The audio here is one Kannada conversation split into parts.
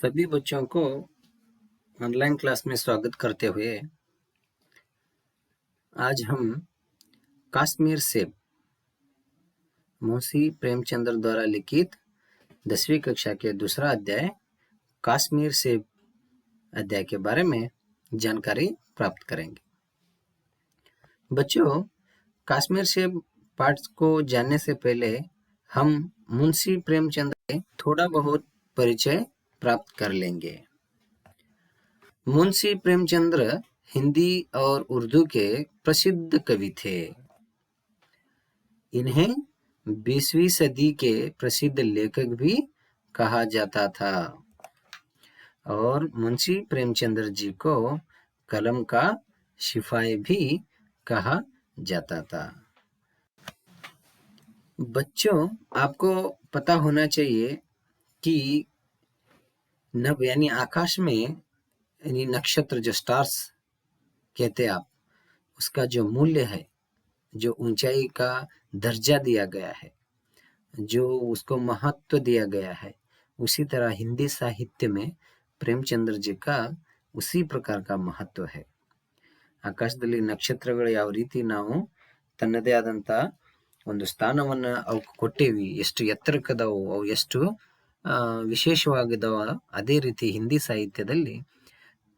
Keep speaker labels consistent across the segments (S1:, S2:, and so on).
S1: सभी बच्चों को ऑनलाइन क्लास में स्वागत करते हुए आज हम कश्मीर सेब मुंशी प्रेमचंद्र द्वारा लिखित 10वीं कक्षा के दूसरा अध्याय कश्मीर सेब अध्याय के बारे में जानकारी प्राप्त करेंगे। बच्चों, कश्मीर सेब पाठ को जानने से पहले हम मुंशी प्रेमचंद्र के थोड़ा बहुत परिचय प्राप्त कर लेंगे। मुंशी प्रेमचंद्र हिंदी और उर्दू के प्रसिद्ध कवि थे। इन्हें 20वीं सदी के प्रसिद्ध लेखक भी कहा जाता था और मुंशी प्रेमचंद्र जी को कलम का सिपाही भी कहा जाता था। बच्चों, आपको पता होना चाहिए कि नभ यानी आकाश में यानी नक्षत्र जो स्टार्स कहते हैं आप, उसका जो मूल्य है, जो ऊंचाई का दर्जा दिया गया है, जो उसको महत्व दिया गया है, उसी तरह हिंदी साहित्य में प्रेमचंद्र जी का उसी प्रकार का महत्व है। ಆಕಾಶದಲ್ಲಿ ನಕ್ಷತ್ರಗಳು ಯಾವ ರೀತಿ ನಾವು ತನ್ನದೇ ಆದಂತ ಒಂದು ಸ್ಥಾನವನ್ನ ಅವಕ್ಕೆ ಕೊಟ್ಟೇವಿ, ಎಷ್ಟು ಎತ್ತರಕ್ಕದಾವು, ಅವು ಎಷ್ಟು ವಿಶೇಷವಾಗಿದಾವ, ಅದೇ ರೀತಿ ಹಿಂದಿ ಸಾಹಿತ್ಯದಲ್ಲಿ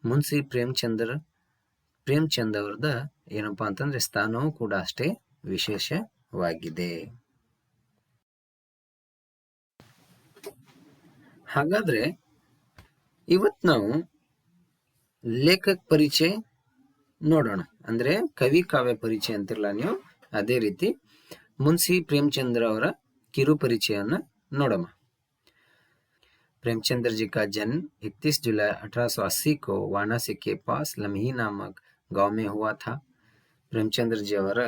S1: ಮುನ್ಸಿ ಪ್ರೇಮಚಂದ್ ಅವರದ ಏನಪ್ಪಾ ಅಂತಂದ್ರೆ ಸ್ಥಾನವೂ ಕೂಡ ಅಷ್ಟೇ ವಿಶೇಷವಾಗಿದೆ. ಹಾಗಾದ್ರೆ ಇವತ್ತು ನಾವು ಲೇಖಕ ಪರಿಚಯ ನೋಡೋಣ. ಅಂದ್ರೆ ಕವಿ ಕಾವ್ಯ ಪರಿಚಯ ಅಂತಿರಲ್ಲ ನೀವು, ಅದೇ ರೀತಿ ಮುನ್ಸಿ प्रेमचंद्र ಅವರ ಕಿರು ಪರಿಚಯನ ನೋಡೋಣ. प्रेमचंद्र जी का जन्म 31 जुलाई 1880 को वाराणसी के पास लम्ही नामक गांव में हुआ था. प्रेमचंद्र जी ಅವರ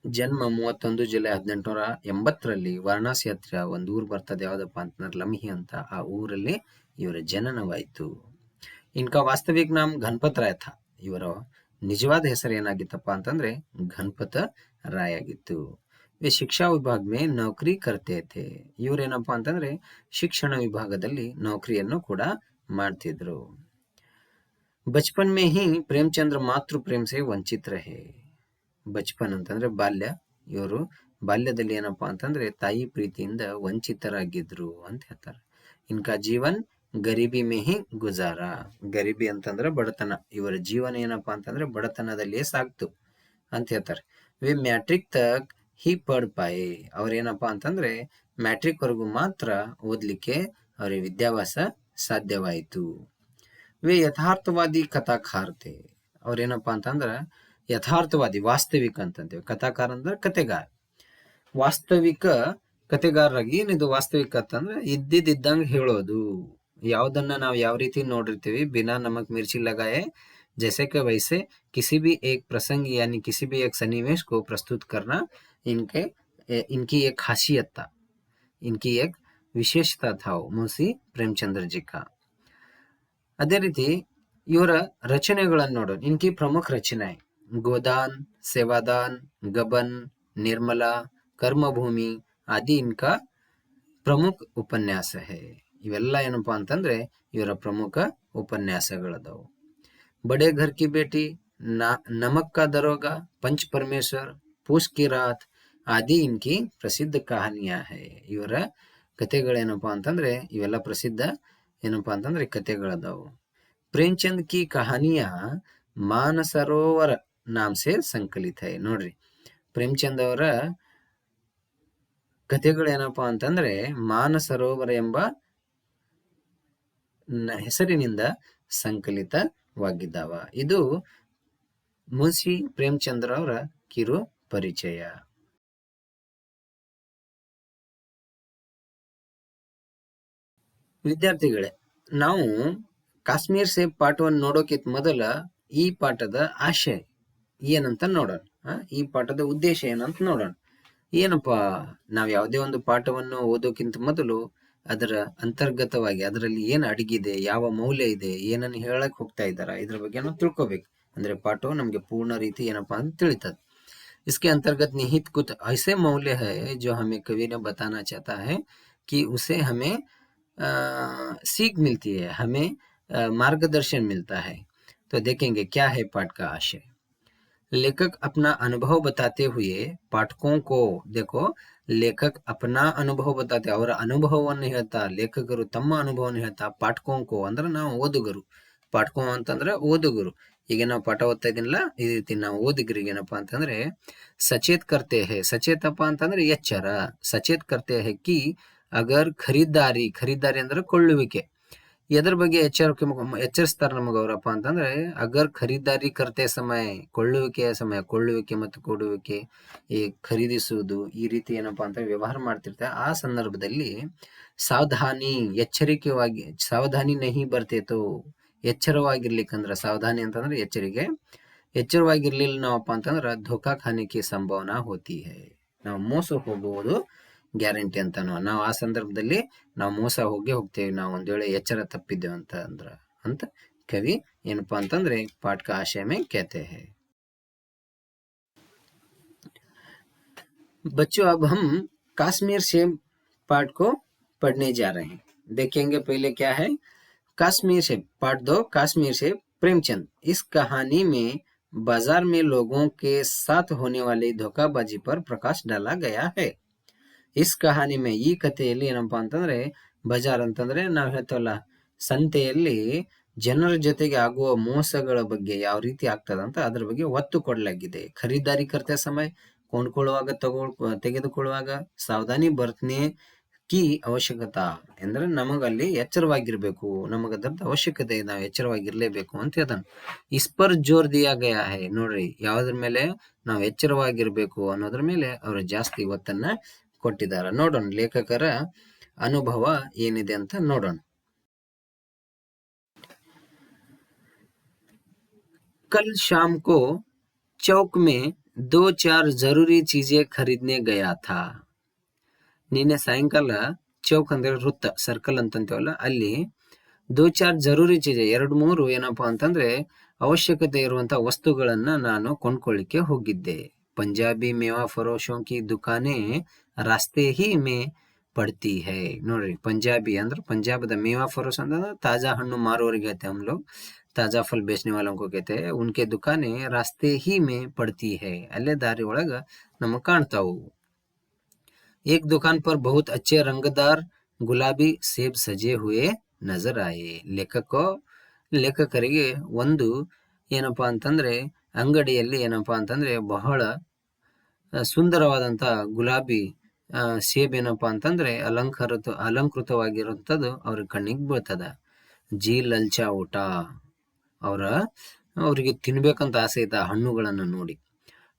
S1: ಜನ್ಮ 31 ಜುಲೈ 1880ರಲ್ಲಿ ವಾರಣಾಸಿ ಹತ್ರ ಒಂದು ಊರು ಬರ್ತದೆ, ಯಾವುದಪ್ಪ ಅಂತಂದ್ರೆ ಲಮ್ಹಿ ಅಂತ. ಆ ಊರಲ್ಲಿ ಇವರ ಜನನವಾಯಿತು. इनका वास्तविक नाम गणपत राय था. ಇವರ ನಿಜವಾದ ಹೆಸರು ಏನಾಗಿತ್ತಪ್ಪ ಅಂತಂದ್ರೆ ಗಣಪತ ರಾಯ್ ಆಗಿತ್ತು. वे शिक्षा विभाग में नौकरी करते थे. ಇವರೇನಪ್ಪ ಅಂತಂದ್ರೆ ಶಿಕ್ಷಣ ವಿಭಾಗದಲ್ಲಿ ನೌಕರಿಯನ್ನು ಕೂಡ ಮಾಡ್ತಿದ್ರು. बचपन में ही प्रेमचंद्र मातृ प्रेम से ವಂಚಿತ रहे. ಬಚಪನ್ ಅಂತಂದ್ರೆ ಬಾಲ್ಯ. ಇವರು ಬಾಲ್ಯದಲ್ಲಿ ಏನಪ್ಪಾ ಅಂತಂದ್ರೆ ತಾಯಿ ಪ್ರೀತಿಯಿಂದ ವಂಚಿತರಾಗಿದ್ರು ಅಂತ ಹೇಳ್ತಾರೆ. ಇನ್ಕಾ ಜೀವನ್ ಗರೀಬಿ ಮೇ ಹಿ ಗುಜಾರ. ಗರೀಬಿ ಅಂತಂದ್ರೆ ಬಡತನ. ಇವರ ಜೀವನ ಏನಪ್ಪಾ ಅಂತಂದ್ರೆ ಬಡತನದಲ್ಲಿಯೇ ಸಾಗ್ತು ಅಂತ ಹೇಳ್ತಾರೆ. वे ಮ್ಯಾಟ್ರಿಕ್ ತಕ್ ಹಿ ಪढ़ पाए. ಅವ್ರೇನಪ್ಪಾ ಅಂತಂದ್ರೆ ಮ್ಯಾಟ್ರಿಕ್ ವರೆಗೂ ಮಾತ್ರ ಓದ್ಲಿಕ್ಕೆ ಅವರಿಗೆ ವಿದ್ಯಾಭ್ಯಾಸ ಸಾಧ್ಯವಾಯಿತು. वे ಯಥಾರ್ಥವಾದಿ ಕಥಾಕಾರ थे. ಅವ್ರೇನಪ್ಪಾ ಅಂತಂದ್ರ ಯಥಾರ್ಥವಾದಿ, ವಾಸ್ತವಿಕ ಅಂತಂತೇವೆ. ಕಥಾಕಾರ ಅಂದ್ರೆ ಕತೆಗಾರ. ವಾಸ್ತವಿಕ ಕತೆಗಾರರಾಗಿ ಏನಿದು ವಾಸ್ತವಿಕ ಅಂತಂದ್ರೆ ಇದ್ದಿದ್ದಂಗೆ ಹೇಳೋದು. ಯಾವುದನ್ನ ನಾವು ಯಾವ ರೀತಿ ನೋಡಿರ್ತೀವಿ, बिना नमक मिर्ची लगाए जैसे कि वैसे किसी भी एक प्रसंग यानी किसी भी एक सन्निवेश को प्रस्तुत करना इनकी एक खासियत था, इनकी एक विशेषता था मुंशी प्रेमचंद्र जी का. ಅದೇ ರೀತಿ ಇವರ ರಚನೆಗಳನ್ನು ನೋಡೋಣ. इनकी प्रमुख रचनाएं गोदान, सेवादान, गबन, निर्मला, कर्मभूमि आदि इनका प्रमुख उपन्यास है. ಇವೆಲ್ಲ ಏನಪ್ಪಾ ಅಂತಂದ್ರೆ ಇವರ ಪ್ರಮುಖ ಉಪನ್ಯಾಸಗಳದವು. बड़े घर की बेटी, नमक का दरोगा, पंच परमेश्वर, पूस की रात आदि इनकी प्रसिद्ध कहानियां है. ಇವರ ಕಥೆಗಳೇನಪ್ಪಾ ಅಂತಂದ್ರೆ ಇವೆಲ್ಲ ಪ್ರಸಿದ್ಧ ಏನಪ್ಪಾ ಅಂತಂದ್ರೆ ಕಥೆಗಳದಾವು. प्रेमचंद की कहानियां मानसरोवर नाम से संकलित है. ನೋಡ್ರಿ, ಪ್ರೇಮಚಂದ್ ಅವರ ಕಥೆಗಳೇನಪ್ಪಾ ಅಂತಂದ್ರೆ ಮಾನಸರೋವರ ಎಂಬ ಹೆಸರಿನಿಂದ ಸಂಕಲಿತವಾಗಿದ್ದಾವ. ಇದು ಮುನ್ಸಿ ಪ್ರೇಮಚಂದ್ರ ಅವರ ಕಿರು ಪರಿಚಯ. ವಿದ್ಯಾರ್ಥಿಗಳೇ, ನಾವು ಕಾಶ್ಮೀರ್ ಸೇಬ್ ಪಾಠವನ್ನು ನೋಡೋಕ್ಕಿಂತ ಮೊದಲ ಈ ಪಾಠದ ಆಶಯ ಏನಂತ ನೋಡೋಣ. ಈ ಪಾಠದ ಉದ್ದೇಶ ಏನಂತ ನೋಡೋಣ. ಏನಪ್ಪಾ, ನಾವು ಯಾವುದೇ ಒಂದು ಪಾಠವನ್ನು ಓದೋಕ್ಕಿಂತ ಮೊದಲು ಅದರ ಅಂತರ್ಗತವಾಗಿ ಅದರಲ್ಲಿ ಏನು ಅಡಗಿದೆ, ಯಾವ ಮೌಲ್ಯ ಇದೆ, ಏನನ್ನು ಹೇಳಕ್ ಹೋಗ್ತಾ ಇದ್ದಾರ, ಇದ್ರ ಬಗ್ಗೆ ನಾವು ತಿಳ್ಕೊಬೇಕು. ಅಂದ್ರೆ ಪಾಠವು ನಮ್ಗೆ ಪೂರ್ಣ ರೀತಿ ಏನಪ್ಪಾ ಅಂತ ತಿಳಿತದೆ. इसके अंतर्गत निहित कुछ ऐसे मौल्य है जो हमें कवि ने बताना चाहता है कि उसे हमें सीख मिलती है, हमें मार्गदर्शन मिलता है। तो देखेंगे क्या है पाठ का आशय। लेखक अपना अनुभव बताते हुए पाठकों को, देखो लेखक अपना अनुभव बताते, ಅವರ ಅನುಭವವನ್ನು ಹೇಳ್ತಾ, ಲೇಖಕರು ತಮ್ಮ ಅನುಭವವನ್ನು ಹೇಳ್ತಾ ಪಾಠಕೋಂಕೋ ಅಂದ್ರೆ ನಾವು ಓದುಗರು, ಪಾಠಕೋ ಅಂತಂದ್ರೆ ಓದುಗರು. ಈಗ ನಾವು ಪಾಠ ಓದ್ತಾ ಇದೀನಲ್ಲ, ಈ ರೀತಿ ನಾವು ಓದುಗರಿಗೆ ಏನಪ್ಪಾ ಅಂತಂದ್ರೆ ಸಚೇತ್ ಕರ್ತೆ ಹೇ, ಸಚೇತಪ್ಪ ಅಂತಂದ್ರೆ ಎಚ್ಚರ, ಸಚೇತ್ ಕರ್ತೆ ಹೇ ಕಿ ಅಗರ್ ಖರೀದಾರಿ, ಖರೀದಾರಿ ಅಂದ್ರೆ ಕೊಳ್ಳುವಿಕೆ, ಎದ್ರ ಬಗ್ಗೆ ಎಚ್ಚರಿಸ್ತಾರ ನಮಗ ಅವರಪ್ಪ ಅಂತಂದ್ರೆ ಅಗರ್ ಖರೀದಾರಿ ಕರ್ತೆ ಸಮಯ, ಕೊಳ್ಳುವಿಕೆಯ ಸಮಯ, ಕೊಳ್ಳುವಿಕೆ ಮತ್ತು ಕೊಡುವಿಕೆ, ಈ ಖರೀದಿಸುವುದು, ಈ ರೀತಿ ಏನಪ್ಪಾ ಅಂತ ವ್ಯವಹಾರ ಮಾಡ್ತಿರ್ತಾರೆ ಆ ಸಂದರ್ಭದಲ್ಲಿ ಸಾವಧಾನಿ, ಎಚ್ಚರಿಕೆವಾಗಿ, ಸಾವಧಾನಿ ನಹಿ ಬರ್ತೇತೋ, ಎಚ್ಚರವಾಗಿರ್ಲಿಕ್ಕಂದ್ರ, ಸಾವಧಾನಿ ಅಂತಂದ್ರೆ ಎಚ್ಚರಿಕೆ, ಎಚ್ಚರವಾಗಿರ್ಲಿಲ್ಲ ನಾವಪ್ಪ ಅಂತಂದ್ರ ಧೋಕಾ ಖಾನೆಗೆ ಸಂಭಾವನಾ ಹೋತಿ ಹೈ, ನಾವು ಮೋಸ ಹೋಗುವುದು ಗ್ಯಾರಂಟಿ ಅಂತ. ನಾವು ಆ ಸಂದರ್ಭದಲ್ಲಿ ನಾವು ಮೋಸ ಹೋಗ್ತೇವೆ, ನಾವು ಒಂದ್ ವೇಳೆ ಎಚ್ಚರ ತಪ್ಪಿದ್ದೇವೆ ಅಂತ ಕವಿ ಏನಪ್ಪಾ ಅಂತಂದ್ರೆ पाठ का आशय में कहते हैं। बच्चों अब हम कश्मीर से पाठ को पढ़ने जा रहे हैं। देखेंगे पहले क्या है, कश्मीर से पाठ 2, कश्मीर से प्रेमचंद। इस कहानी में बाजार में लोगों के साथ होने वाली धोखाबाजी पर प्रकाश डाला गया है। इस कहानी में, ಈ ಕಥೆಯಲ್ಲಿ ಏನಪ್ಪಾ ಅಂತಂದ್ರೆ ಬಜಾರ್ ಅಂತಂದ್ರೆ ನಾವ್ ಹೇಳ್ತೇವಲ್ಲ ಸಂತೆಯಲ್ಲಿ ಜನರ ಜೊತೆಗೆ ಆಗುವ ಮೋಸಗಳ ಬಗ್ಗೆ ಯಾವ ರೀತಿ ಆಗ್ತದಂತ ಅದ್ರ ಬಗ್ಗೆ ಒತ್ತು ಕೊಡಲಾಗಿದೆ. ಖರೀದಾರಿ ಕರ್ತೆ ಸಮಯ, ಕೊಂಡ್ಕೊಳ್ಳುವಾಗ ತೆಗೆದುಕೊಳ್ಳುವಾಗ ಸಾವಧಾನಿ ಬರ್ತನೆ ಕಿ ಅವಶ್ಯಕತಾ, ಅಂದ್ರೆ ನಮಗಲ್ಲಿ ಎಚ್ಚರವಾಗಿರ್ಬೇಕು, ನಮಗದ್ರದ್ದು ಅವಶ್ಯಕತೆ, ನಾವು ಎಚ್ಚರವಾಗಿರ್ಲೇಬೇಕು ಅಂತ ಹೇಳ್ತಾನೆ. ಇಸ್ಪರ್ ಜೋರ್ ದಿಯಾ ಗಯಾ ಹೈ, ನೋಡ್ರಿ ಯಾವ್ದ್ರ ಮೇಲೆ ನಾವು ಎಚ್ಚರವಾಗಿರ್ಬೇಕು ಅನ್ನೋದ್ರ ಮೇಲೆ ಅವರು ಜಾಸ್ತಿ ಒತ್ತನ್ನ ಕೊಟ್ಟಿದ್ದಾರೆ. ನೋಡೋಣ ಲೇಖಕರ ಅನುಭವ ಏನಿದೆ ಅಂತ ನೋಡೋಣ. कल शाम को चौक में 2-4 जरूरी चीजें खरीदने गया था. ನಿನ್ನೆ ಸಾಯಂಕಾಲ ಚೌಕ್ ಅಂದ್ರೆ ವೃತ್ತ, ಸರ್ಕಲ್ ಅಂತಂತೇವಲ್ಲ, ಅಲ್ಲಿ 2-4 ಜರೂರಿ ಚೀಜೆ, 2-3 ಏನಪ್ಪಾ ಅಂತಂದ್ರೆ ಅವಶ್ಯಕತೆ ಇರುವಂತ ವಸ್ತುಗಳನ್ನ ನಾನು ಕೊಂಡ್ಕೊಳ್ಳಿಕ್ಕೆ ಹೋಗಿದ್ದೆ. ಪಂಜಾಬಿ ಮೇವಾ ಫರೋಶೋं की दुकानें रास्ते ही में पड़ती है. ನೋಡ್ರಿ ಪಂಜಾಬಿ ಅಂದ್ರೆ ಪಂಜಾಬದ ಮೇವಾ ಫರೋಶ್ ಅಂದ್ರೆ ತಾಜಾ ಹಣ್ಣು ಮಾರುವವರಿಗೆ ಹೇಳ್ತೇವೆ हम लोग, ताजा फल बेचने वालों को कहते हैं. उनके दुकानें रास्ते ही में पड़ती है, ಅಲ್ಲೇ ದಾರಿ ಒಳಗ ನಮಗ್ ಕಾಣ್ತಾವು. एक दुकान पर बहुत अच्छे रंगदार गुलाबी सेब सजे हुए नजर आए. ಲೇಖಕರಿಗೆ ಒಂದು ಏನಪ್ಪಾ ಅಂತಂದ್ರೆ ಅಂಗಡಿಯಲ್ಲಿ ಏನಪ್ಪಾ ಅಂತಂದ್ರೆ ಬಹಳ ಸುಂದರವಾದಂತ ಗುಲಾಬಿ ಸೇಬ್ ಏನಪ್ಪಾ ಅಂತಂದ್ರೆ ಅಲಂಕೃತವಾಗಿರುವಂತದ್ದು ಅವ್ರ ಕಣ್ಣಿಗೆ ಬೀಳ್ತದ. ಜಿ ಲಲ್ಚಾ ಊಟ, ಅವ್ರಿಗೆ ತಿನ್ಬೇಕಂತ ಆಸೆ ಐತ ಹಣ್ಣುಗಳನ್ನು ನೋಡಿ.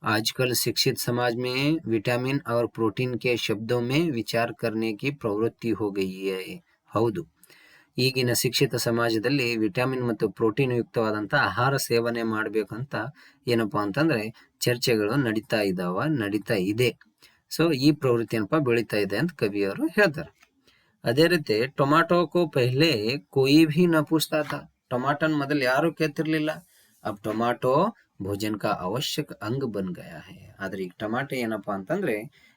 S1: आजकल शिक्षित समाज में विटामिन और प्रोटीन के शब्दों में विचार करने की प्रवृत्ति हो गई है. ಹೌದು, ಈಗಿನ ಶಿಕ್ಷಿತ ಸಮಾಜದಲ್ಲಿ ವಿಟಮಿನ್ ಮತ್ತು ಪ್ರೋಟೀನ್ ಯುಕ್ತವಾದಂತ ಆಹಾರ ಸೇವನೆ ಮಾಡ್ಬೇಕಂತ ಏನಪ್ಪಾ ಅಂತಂದ್ರೆ ಚರ್ಚೆಗಳು ನಡೀತಾ ಇದೆ. ಸೊ ಈ ಪ್ರವೃತ್ತಿ ಏನಪ್ಪಾ ಬೆಳೀತಾ ಇದೆ ಅಂತ ಕವಿಯವರು ಹೇಳ್ತಾರೆ. ಅದೇ ರೀತಿ ಟೊಮಾಟೊ ಕೋ ಪೆಹ್ಲೆ ಕೋಯಿ ಭಿ ನ ಪೂಛ್ತಾ ಥಾ, ಟೊಮಾಟೋನ್ ಮೊದಲು ಯಾರು ಕೇಳ್ತಿರ್ಲಿಲ್ಲ, ಅಬ್ ಟೊಮಾಟೊ ಭೋಜನ ಕಾ ಅವಶ್ಯಕ ಅಂಗ ಬನ್ ಗಯಾ ಹೈ. ಆದ್ರೆ ಈಗ ಟಮಾಟೆ ಏನಪ್ಪಾ ಅಂತಂದ್ರೆ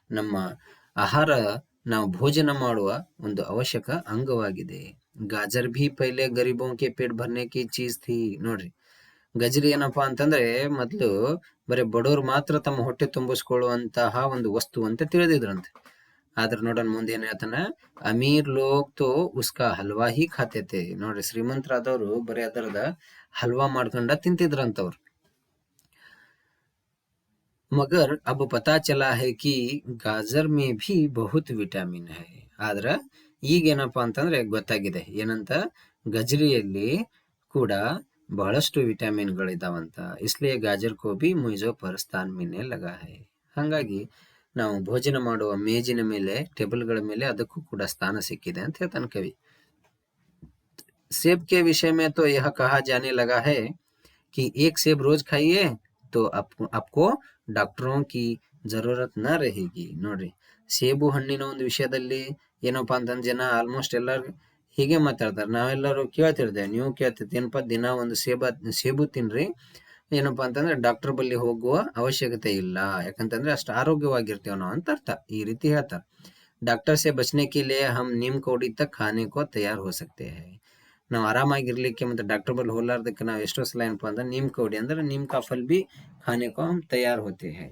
S1: ನಮ್ಮ ಆಹಾರ, ನಾವು ಭೋಜನ ಮಾಡುವ ಒಂದು ಅವಶ್ಯಕ ಅಂಗವಾಗಿದೆ. ಗಾಜರ್ ಭಿ ಪೈಲೆ ಗರೀಬೋ ಕೆ ಪೇಟ್ ಭರ್ನೆ ಕಿ ಚೀಸ್ ಥಿ. ನೋಡ್ರಿ ಗಜರಿ ಏನಪ್ಪಾ ಅಂತಂದ್ರೆ ಮೊದ್ಲು ಬರೀ ಬಡವ್ರು ಮಾತ್ರ ತಮ್ಮ ಹೊಟ್ಟೆ ತುಂಬಿಸ್ಕೊಳ್ಳುವಂತಹ ಒಂದು ವಸ್ತು ಅಂತ ತಿಳಿದಿದ್ರಂತೆ. ಆದ್ರೆ ನೋಡೋಣ ಮುಂದೆ ಏನ್ ಹೇಳ್ತಾನ, ಅಮೀರ್ ಲೋಗ್ ತೋ ಉಸ್ಕಾ ಹಲ್ವಾ ಹಿ ಖಾತೆ ಥೆ. ನೋಡ್ರಿ ಶ್ರೀಮಂತರಾದವರು ಬರೀ ಅದರದ ಹಲ್ವಾ ಮಾಡ್ಕೊಂಡ ತಿಂತಿದ್ರಂತವ್ರು. मगर अब पता चला है कि गाजर में भी बहुत ವಿಟಮಿನ್ है. ಆದ್ರ ಈಗೇನಪ್ಪಾ ಅಂತಂದ್ರೆ ಗೊತ್ತಾಗಿದೆ ಏನಂತ, ಗಜರಿಯಲ್ಲಿ ಕೂಡ ಬಹಳಷ್ಟು ವಿಟಮಿನ್ಗಳಿದಾವಂತ. ಇಸ್ಲಿಯೇ ಗಾಜರ್ ಕೋ ಭಿ ಮುಯ್ಜೋ ಪರ್ ಸ್ಥಾನ್ ಮಿಲ್ನೆ ಲಗಾ ಹೈ. ಹಾಗಾಗಿ ನಾವು ಭೋಜನ ಮಾಡುವ ಮೇಜಿನ ಮೇಲೆ, ಟೇಬಲ್ಗಳ ಮೇಲೆ ಅದಕ್ಕೂ ಕೂಡ ಸ್ಥಾನ ಸಿಕ್ಕಿದೆ ಅಂತ ಹೇಳ್ತಾನೆ ಕವಿ. सेब के विषय में तो यह कहा जाने लगा है कि एक सेब रोज खाइए तो आपको ಡಾಕ್ಟರೋं की जरूरत न रहेगी. ನೋಡ್ರಿ ಸೇಬು ಹಣ್ಣಿನ ಒಂದು ವಿಷಯದಲ್ಲಿ ಏನಪ್ಪಾ ಅಂತಂದ್ರೆ ಜನ ಆಲ್ಮೋಸ್ಟ್ ಎಲ್ಲರೂ ಹೀಗೆ ಮಾತಾಡ್ತಾರೆ. ನಾವೆಲ್ಲರೂ ಕೇಳ್ತಿರ್ತೇವೆ, ನೀವು ಕೇಳ್ತಿರ್ತೇನಪ್ಪ, ದಿನ ಒಂದು ಸೇಬು ತಿನ್ರಿ, ಏನಪ್ಪಾ ಅಂತಂದ್ರೆ ಡಾಕ್ಟರ್ ಬಳಿ ಹೋಗುವ ಅವಶ್ಯಕತೆ ಇಲ್ಲ, ಯಾಕಂತಂದ್ರೆ ಅಷ್ಟು ಆರೋಗ್ಯವಾಗಿರ್ತೇವೆ ನಾವು ಅಂತ ಅರ್ಥ. ಈ ರೀತಿ ಹೇಳ್ತಾರೆ. डॉक्टर से बचने के लिए हम नीम कौड़ी तक खाने को तैयार हो सकते हैं. ನಾವು ಆರಾಮಾಗಿರ್ಲಿಕ್ಕೆ ಮತ್ತೆ डॉक्टर बल ಹೋಲಾರ್ದಕ್ಕೆ ನಾವು ಎಷ್ಟೋ ಸಲ ಏನಪ್ಪಾ ಅಂದ್ರೆ नीम कौड़ी ಅಂದ್ರೆ नीम का फल भी खाने को हम तैयार होते हैं.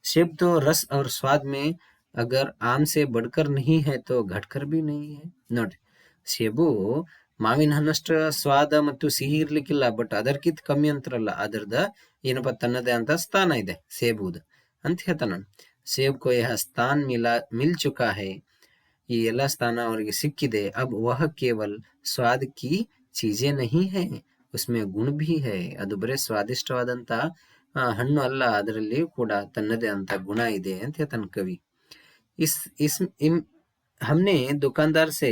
S1: सेब तो रस और स्वाद में अगर आम से बढ़कर नहीं है तो घटकर भी नहीं है. ನೋಡ್ರಿ, ಸೇಬು ಮಾವಿನ ಹಣ್ಣಷ್ಟು ಸ್ವಾದ ಮತ್ತು ಸಿಹಿ ಇರ್ಲಿಕ್ಕಿಲ್ಲ, ಬಟ್ ಅದಕ್ಕಿಂತ ಕಮ್ಮಿ ಅಂತರಲ್ಲ, ಅದರದ ಏನಪ್ಪಾ ತನ್ನದೇ ಅಂತ ಸ್ಥಾನ ಇದೆ ಸೇಬುದು ಅಂತ ಹೇಳ್ತಾನ. ಸೇಬ್ ಕೋ ಯಹ ಸ್ಥಾನ್ ಮಿಲ್ ಚುಕಾ ಹೈ, ಈ ಎಲ್ಲ ಸ್ಥಾನ ಅವರಿಗೆ ಸಿಕ್ಕಿದೆ. ಅಬ್ ವಹ ಕೇವಲ್ ಸ್ವಾದ್ ಕಿ ಚೀಜೆ ನಹಿ ಹೈ, ಉಸ್ಮೆ ಗುಣ ಭಿ ಹೈ. ಅದು ಬರೇ ಸ್ವಾದಿಷ್ಟವಾದಂತ ಹಣ್ಣು ಅಲ್ಲ, ಅದರಲ್ಲಿ ಕೂಡ ತನ್ನದೇ ಅಂತ ಗುಣ ಇದೆ ಅಂತ ಹೇಳ್ತಾನೆ ಕವಿ. इस इस इम हमने दुकानदार से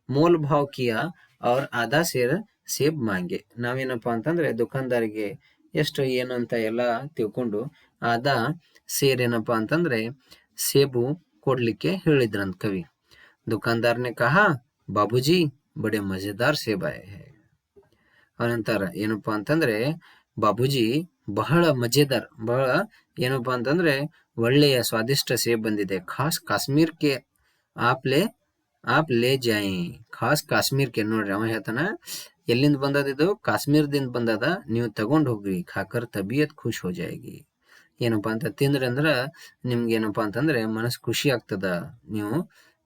S1: मोल भाव किया और आधा ಸೇರ್ ಸೇಬ್ ಮಾಂಗೆ. ನಾವೇನಪ್ಪಾ ಅಂತಂದ್ರೆ ದುಕಾನ್ದಾರಿಗೆ ಎಷ್ಟು ಏನು ಅಂತ ಎಲ್ಲ ತಿಳ್ಕೊಂಡು ಆದಾ ಸೇರ್ ಏನಪ್ಪಾ ಅಂತಂದ್ರೆ ಸೇಬು ಕೊಡ್ಲಿಕ್ಕೆ ಹೇಳಿದ್ರಂತ ಕವಿ. दुकानदार ने कहा बाबूजी बड़े मजेदार सेब आए हैं. ಅವನಂತಾರ ಏನಪ್ಪಾ ಅಂತಂದ್ರೆ ಬಾಬೂಜಿ ಬಹಳ ಮಜೆದಾರ್, ಬಹಳ ಏನಪ್ಪಾ ಅಂತಂದ್ರೆ ಒಳ್ಳೆಯ ಸ್ವಾದಿಷ್ಟ ಸೇಬ್ ಬಂದಿದೆ. ಖಾಸ್ ಕಾಶ್ಮೀರ್ ಕೆ ಆಪ್ ಲೇ ಜಾಯಿ. ಖಾಸ್ ಕಾಶ್ಮೀರ್ ಕೆ, ನೋಡ್ರಿ ಅವ ಹೇಳ್ತಾನ ಎಲ್ಲಿಂದ ಬಂದದ ಇದು, ಕಾಶ್ಮೀರದಿಂದ ಬಂದದ, ನೀವು ತಗೊಂಡ್ ಹೋಗ್ರಿ, ಖಾಕರ್ ತಬಿಯತ್ ಖುಷ್ ಹೋ ಜಾಯೇಗಿ. ಏನಪ್ಪಾ ಅಂತ ತಿಂದ್ರಿ ಅಂದ್ರ ನಿಮ್ಗೆ ಏನಪ್ಪಾ ಅಂತಂದ್ರೆ ಮನಸ್ಸು ಖುಷಿ ಆಗ್ತದ, ನೀವು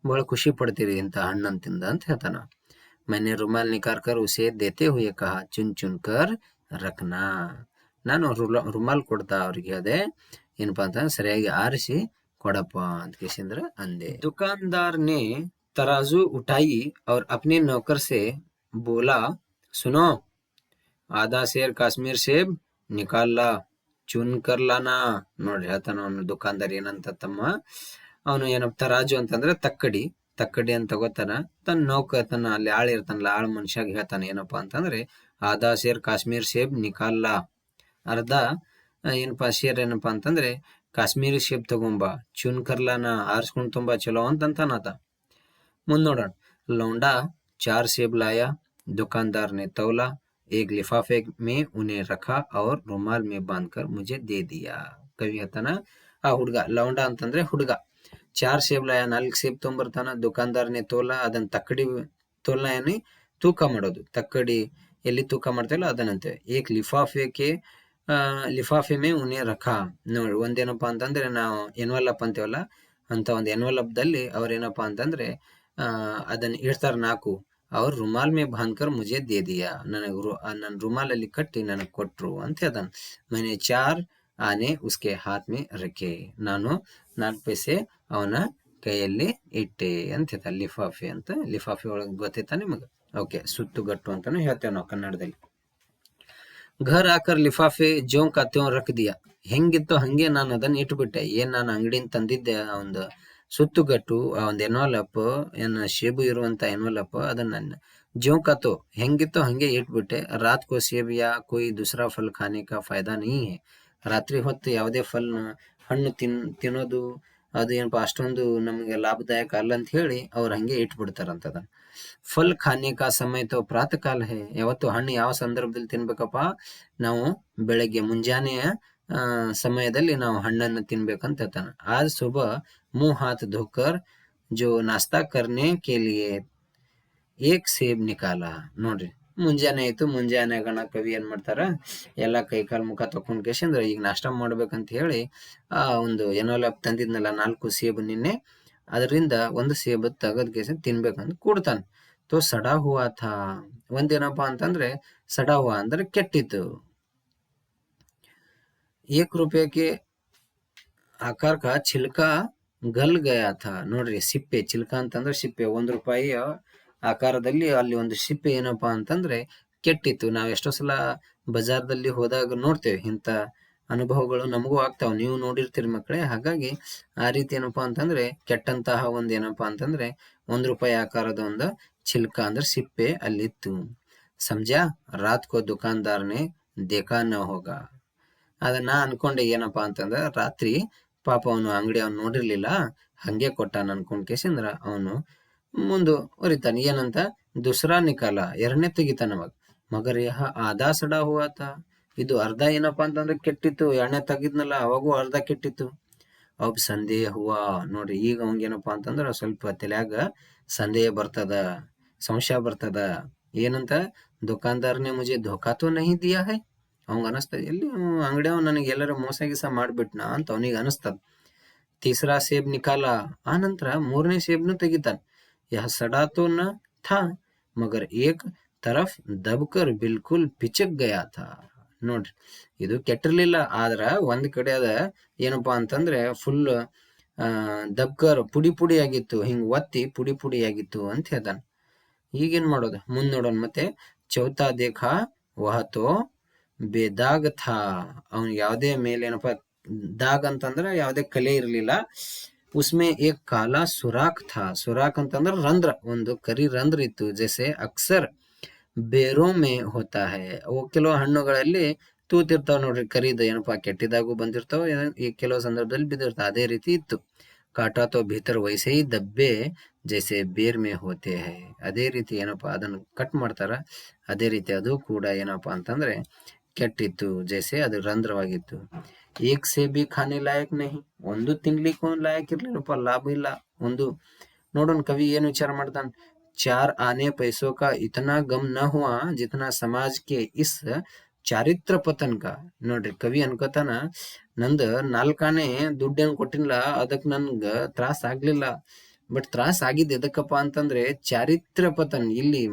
S1: ಬಹಳ ಖುಷಿ ಪಡ್ತೀರಿ ಇಂತ ಹಣ್ಣನ್ ತಿಂದ ಅಂತ ಹೇಳ್ತಾನ. मैंने रुमाल निकाल कर उसे देते हुए कहा चुन चुन कर रखना. ನಾನು ರುಮಾಲ್ ಕೊಡ್ತಾ ಅವ್ರಿಗೆ ಹೇಳ್ದೆ ಏನಪ್ಪಾ ಅಂತ ಸರಿಯಾಗಿ ಆರಿಸಿ ಕೊಡಪ್ಪ ಅಂತ ಕೇಸಿಂದ್ರ ಅಂದೆ. दुकानदार ने तराजू उठाई और अपने नौकर से बोला सुनो, आधा सेर काश्मीर सेब निकाल ला, चुन कर लाना. ನೋಡ್ರಿ ಹೇಳ್ತಾನ ಅವನು ದುಕಾನ್ದಾರ್ ಏನಂತ ತಮ್ಮ, ಅವನು ಏನಪ್ಪ ತರಾಜು ಅಂತಂದ್ರೆ ತಕ್ಕಡಿ, ತಕ್ಕಡಿ ಅಂತ ತಗೋತಾನ. ತನ್ನ ನೌಕ ತನ್ನ ಅಲ್ಲಿ ಆಳ್ ಇರ್ತಾನಲ್ಲ, ಆಳ್ ಮನುಷ್ಯಾಗ ಹೇಳ್ತಾನೆ ಏನಪ್ಪಾ ಅಂತಂದ್ರೆ ಆದಾ ಸೇರ್ ಕಾಶ್ಮೀರ್ ಸೇಬ್ ನಿಕಾಲ್ಲ, ಅರ್ಧ ಏನಪ್ಪಾ ಶೇರ್ ಏನಪ್ಪಾ ಅಂತಂದ್ರೆ ಕಾಶ್ಮೀರಿ ಸೇಬ್ ತಗೊಂಬ, ಚುನ್ ಕರ್ಲಾನ ಆರಿಸ್ಕೊಂಡ್ ತುಂಬಾ ಚಲೋ ಅಂತಂತಾನಾತ. ಮುಂದ್ ನೋಡೋಣ. लौंडा 4 सेब लाया, दुकानदार ने तौला, एक लिफाफे में उन्हें रखा और रुमाल में बांधकर मुझे दे दिया. ಕವಿ ಹೇಳ್ತಾನ ಆ ಹುಡುಗ, ಲೌಂಡಾ ಅಂತಂದ್ರೆ ಹುಡುಗ, 4 ಸೇಬ್ ಲಾಯ, 4 ಸೇಬ್ ತೊಗೊಂಬರ್ತಾನ. ದುಕಾನ್ದಾರ್ನೆ ತೋಲ, ಅದನ್ನ ತಕ್ಕಡಿ, ತೋಲ್ನ ಏನಿ ತೂಕ ಮಾಡೋದು, ತಕ್ಕಡಿ ಎಲ್ಲಿ ತೂಕ ಮಾಡ್ತೇವಲ್ಲ ಅದನ್ನಂತೆ. ಏಕ್ ಲಿಫಾಫೆ ಮೇ ಉನ್ಹೇ ರಖಾ. ನೋಡಿ, ಒಂದೇನಪ್ಪಾ ಅಂತಂದ್ರೆ ನಾವು ಎನ್ವಲಪ್ ಅಂತೀವಲ್ಲ, ಅಂತ ಒಂದು ಎನ್ವಲಪ್ ದಲ್ಲಿ ಅವ್ರೇನಪ್ಪಾ ಅಂತಂದ್ರೆ ಅದನ್ನ ಇಡ್ತಾರ 4. ಅವ್ರು ರುಮಾಲ್ ಮೇ ಬಾಂಧ್ಕರ್ ಮುಜೆ ದೇ ದಿಯಾ, ನನ್ನ ರುಮಾಲಲ್ಲಿ ಕಟ್ಟಿ ನನಗೆ ಕೊಟ್ರು ಅಂತ ಹೇಳ್ತಾನ. ಮನೆ 4 ಆನೆ ಉಸ್ಕೆ ಹಾತ್ ಮೇ ರಖೆ, ನಾನು 4 ಪೈಸೆ ಅವನ ಕೈಯಲ್ಲಿ ಇಟ್ಟೆ ಅಂತ ಹೇಳ್ತಾನೆ. ಲಿಫಾಫೆ ಅಂತ, ಲಿಫಾಫೆ ಒಳಗೆ ಗೊತ್ತೈತಾ ನಿಮಗೆ? ಓಕೆ, ಸುತ್ತುಗಟ್ಟು ಅಂತಾನು ಹೇಳ್ತೇವೆ ನಾವು ಕನ್ನಡದಲ್ಲಿ. घर आकर लिफाफे ज्यों का त्यों रख दिया. ಹೆಂಗಿತ್ತು ಹಂಗೆ ನಾನು ಅದನ್ನ ಇಟ್ಬಿಟ್ಟೆ. ಏನ್ ನಾನು ಅಂಗಡಿಯಿಂದ ತಂದಿದ್ದೆ ಆ ಒಂದು ಸುತ್ತುಗಟ್ಟು, ಆ ಒಂದು ಎನ್ವಲಪ್, ಏನು ಸೇಬು ಇರುವಂತ ಎನ್ವಲಪ್, ಅದನ್ನ ज्यों का त्यों ಹೆಂಗಿತ್ತು ಹಂಗೆ ಇಟ್ಬಿಟ್ಟೆ. रात को सेब या कोई दूसरा फल खाने का फायदा नहीं है. ರಾತ್ರಿ ಹೊತ್ತು ಯಾವುದೇ ಹಣ್ಣು ತಿನ್ನೋದು ಅದು ಏನಪ್ಪಾ ಅಷ್ಟೊಂದು ನಮಗೆ ಲಾಭದಾಯಕ ಅಲ್ಲ ಅಂತ ಹೇಳಿ ಅವ್ರು ಹಂಗೆ ಇಟ್ಬಿಡ್ತಾರಂತದ. ಫಲ್ ಖಾನೆ ಕಾ ಸಮಯ ತೋ ಪ್ರಾತಃ ಕಾಲ ಹೇ. ಯಾವತ್ತು ಹಣ್ಣು ಯಾವ ಸಂದರ್ಭದಲ್ಲಿ ತಿನ್ಬೇಕಪ್ಪ, ನಾವು ಬೆಳಗ್ಗೆ ಮುಂಜಾನೆಯ ಸಮಯದಲ್ಲಿ ನಾವು ಹಣ್ಣನ್ನು ತಿನ್ಬೇಕಂತ ಹೇಳ್ತಾನೆ. ಆಜ್ ಸುಬಹ ಮುಂಹ ಹಾತ್ ಧೋಕರ್ ಜೋ ನಾಸ್ತಾ ಕರ್ನೆ ಕೆ ಲಿಯೆ ಏಕ್ ಸೇಬ್ ನಿಕಾಲ. ನೋಡ್ರಿ, ಮುಂಜಾನೆ ಆಯ್ತು, ಮುಂಜಾನೆ ಗಣ ಕವಿ ಏನ್ ಮಾಡ್ತಾರ, ಎಲ್ಲಾ ಕೈ ಕಾಲು ಮುಖ ತಕೊಂಡ್ ಕೇಶಂದ್ರ ಈಗ ನಾಷ್ಟ ಮಾಡ್ಬೇಕಂತ ಹೇಳಿ ಆ ಒಂದು ಎನ್ವಲಪ್ ತಂದಿದ್ನಲ್ಲ 4 ಸೇಬು ನಿನ್ನೆ, ಅದರಿಂದ ಒಂದು ಸೇಬ್ ತೆಗದ್ ಕೇಸ ತಿನ್ಬೇಕಂತ ಕೂಡ್ತಾನ. ತೋ ಸಡಾ ಹುವಾ ಥಾ, ಒಂದೇನಪ್ಪಾ ಅಂತಂದ್ರೆ ಸಡಾ ಹುವಾ ಅಂದ್ರೆ ಕೆಟ್ಟಿತ್ತು. ₹1 ಕೆ ಆಕಾರ ಕಾ ಚಿಲ್ಕಾ ಗಲ್ ಗಯಾ ಥಾ. ನೋಡ್ರಿ, ಸಿಪ್ಪೆ, ಚಿಲ್ಕ ಅಂತಂದ್ರೆ ಸಿಪ್ಪೆ, ₹1 ಆಕಾರದಲ್ಲಿ ಅಲ್ಲಿ ಒಂದು ಸಿಪ್ಪೆ ಏನಪ್ಪಾ ಅಂತಂದ್ರೆ ಕೆಟ್ಟಿತ್ತು. ನಾವ್ ಎಷ್ಟೋ ಸಲ ಬಜಾರ್ದಲ್ಲಿ ಹೋದಾಗ ನೋಡ್ತೇವೆ, ಇಂಥ ಅನುಭವಗಳು ನಮಗೂ ಆಗ್ತಾವ, ನೀವು ನೋಡಿರ್ತೀರಿ ಮಕ್ಕಳೇ. ಹಾಗಾಗಿ ಆ ರೀತಿ ಏನಪ್ಪಾ ಅಂತಂದ್ರೆ ಕೆಟ್ಟಂತಹ ಒಂದ್ ಏನಪ್ಪಾ ಅಂತಂದ್ರೆ ₹1 ಆಕಾರದ ಒಂದು ಚಿಲ್ಕ ಅಂದ್ರೆ ಸಿಪ್ಪೆ ಅಲ್ಲಿತ್ತು. ಸಮಜಾ, ರಾತ್ ಕೋ ದುಕಾನ್ದಾರ್ನೆ ದೇಖಾ ನ ಹೋಗ. ಅದನ್ನ ಅನ್ಕೊಂಡೆ ಏನಪ್ಪಾ ಅಂತಂದ್ರೆ ರಾತ್ರಿ ಪಾಪ ಅವನು ಅಂಗಡಿ ಅವ್ನು ನೋಡಿರ್ಲಿಲ್ಲ, ಹಂಗೆ ಕೊಟ್ಟಾನ ಅನ್ಕೊಂಡ್ ಕೇಸಂದ್ರ ಅವನು ಮುಂದುವರಿತಾನೆ. ಏನಂತ, ದುಸ್ರಾ ನಿಕಾಲ, 2ನೇ ತೆಗಿತಾನ ಅವಾಗ. ಮಗರ್ ಯಹ ಆಧಾ ಸಡಾ ಹುವಾ ಥಾ, ಇದು ಅರ್ಧ ಏನಪ್ಪಾ ಅಂತಂದ್ರೆ ಕೆಟ್ಟಿತ್ತು. 2ನೇ ತೆಗಿದ್ನಲ್ಲ ಅವಾಗೂ ಅರ್ಧ ಕೆಟ್ಟಿತ್ತು. ಅಬ್ ಸಂದೇಹ ಹುವಾ. ನೋಡ್ರಿ ಈಗ ಅವಂಗೇನಪ್ಪಾ ಅಂತಂದ್ರ ಸ್ವಲ್ಪ ತಲ್ಯಾಗ ಸಂದೇಹ ಬರ್ತದ, ಸಂಶಯ ಬರ್ತದ. ಏನಂತ? ದುಕಾನ್ದಾರ್ನೆ ಮುಜೆ ಧೋಖಾ ತೋ ನಹಿ ದಿಯಾ ಹೈ. ಅವಂಗ ಅನಸ್ತದ ಎಲ್ಲಿ ಅಂಗಡಿಯವ ನನಗೆ ಎಲ್ಲರ ಮೋಸ ಗೀಸ ಮಾಡ್ಬಿಟ್ನಾ ಅಂತ ಅವನಿಗೆ ಅನಸ್ತದ. ತೀಸರಾ ಸೇಬ್ ನಿಕಾಲ, ಆ ನಂತರ ಮೂರನೇ ಸೇಬ್ನು ತೆಗಿತಾನ. ಯಹ ಸಡಾ ತೋ ನ ಥಾ ಮಗರ್ ಏಕ್ ತರಫ್ ದಬ್ಕರ್ ಬಿಲ್ಕುಲ್ ಪಿಚಕ್ ಗಯಾ ಥಾ. ನೋಡ್ರಿ ಇದು ಕೆಟ್ಟಿರ್ಲಿಲ್ಲ, ಆದ್ರ ಒಂದ್ ಕಡೆ ಅದ ಏನಪ್ಪಾ ಅಂತಂದ್ರೆ ಫುಲ್ ದಬ್ಕರ್ ಪುಡಿ ಪುಡಿ ಆಗಿತ್ತು, ಹಿಂಗ್ ಒತ್ತಿ ಪುಡಿ ಪುಡಿ ಆಗಿತ್ತು ಅಂತ ಹೇಳ್ತಾನ. ಈಗೇನ್ ಮಾಡೋದು ಮುಂದ್ ನೋಡೋಣ. ಮತ್ತೆ ಚೌತಾ ದೇಖಾ ವಹತೋ ಬೇದಾಗ್ ಥಾ. ಅವ್ನ್ ಯಾವ್ದೇ ಮೇಲೆ ಏನಪ್ಪಾ ದಾಗ್ ಅಂತಂದ್ರ ಯಾವ್ದೇ ಕಲೆ ಇರ್ಲಿಲ್ಲ. ಉಸ್ಮೆ ಏಕ್ ಕಾಲಾ ಸುರಾಖ್ ಥಾ. ಸುರಾಖ್ ಅಂತಂದ್ರ ರಂಧ್ರ, ಒಂದು ಕರಿ ರಂಧ್ರ ಇತ್ತು. ಜೈಸೆ ಅಕ್ಸರ್ ಬೇರೋ ಮೇ ಹೋತಾ ಹೈ. ಅವು ಕೆಲವು ಹಣ್ಣುಗಳಲ್ಲಿ ತೂತಿರ್ತಾವ ನೋಡ್ರಿ, ಕರಿದ ಏನಪ್ಪಾ ಕೆಟ್ಟಿದಾಗೂ ಬಂದಿರ್ತಾವ, ಈ ಕೆಲವು ಸಂದರ್ಭದಲ್ಲಿ ಬಿದ್ದಿರ್ತಾವ. ಅದೇ ರೀತಿ ಇತ್ತು. ಕಾಟಾ ತೋ ಭೀತರ್ ವೈಸೆ ಹಿ ದಬ್ಬೆ ಜೈಸೆ ಬೇರ್ ಮೇ ಹೋತೆ ಹೈ. ಅದೇ ರೀತಿ ಏನಪ್ಪಾ ಅದನ್ನು ಕಟ್ ಮಾಡ್ತಾರ, ಅದೇ ರೀತಿ ಅದು ಕೂಡ ಏನಪ್ಪಾ ಅಂತಂದ್ರೆ ಕೆಟ್ಟಿತ್ತು, ಜೈಸೆ ಅದು ರಂಧ್ರವಾಗಿತ್ತು. ಏಕ್ ಸೇಬಿ ಖಾನೆ ಲಾಯಕ್ ನಹಿ. ಒಂದು ತಿನ್ಲಿಕ್ಕೂ ಲಾಯಕ್ ಇರ್ಲಿಲ್ಲಪ್ಪ, ಲಾಭ ಇಲ್ಲ ಒಂದು. ನೋಡೋಣ ಕವಿ ಏನು ವಿಚಾರ ಮಾಡ್ತಾನ. ಚಾರ್ ಆನೆ पैसों का इतना गम न हुआ जितना समाज के इस ಚಾರಿತ್ರ ಪತನ್ का. ನೋಡ್ರಿ ಕವಿ ಅನ್ಕೋತಾನ, ನಂದು 4 ಆನೆ ದುಡ್ಡೇನ್ ಕೊಟ್ಟಿಲ್ಲ, ಅದಕ್ ನನ್ಗ ತ್ರಾಸ ಆಗ್ಲಿಲ್ಲ. ಬಟ್ ತ್ರಾಸ ಆಗಿದ್ದು ಎದಕ್ಕಪ್ಪ ಅಂತಂದ್ರೆ ಚಾರಿತ್ರ ಪತನ್. ಇಲ್ಲಿ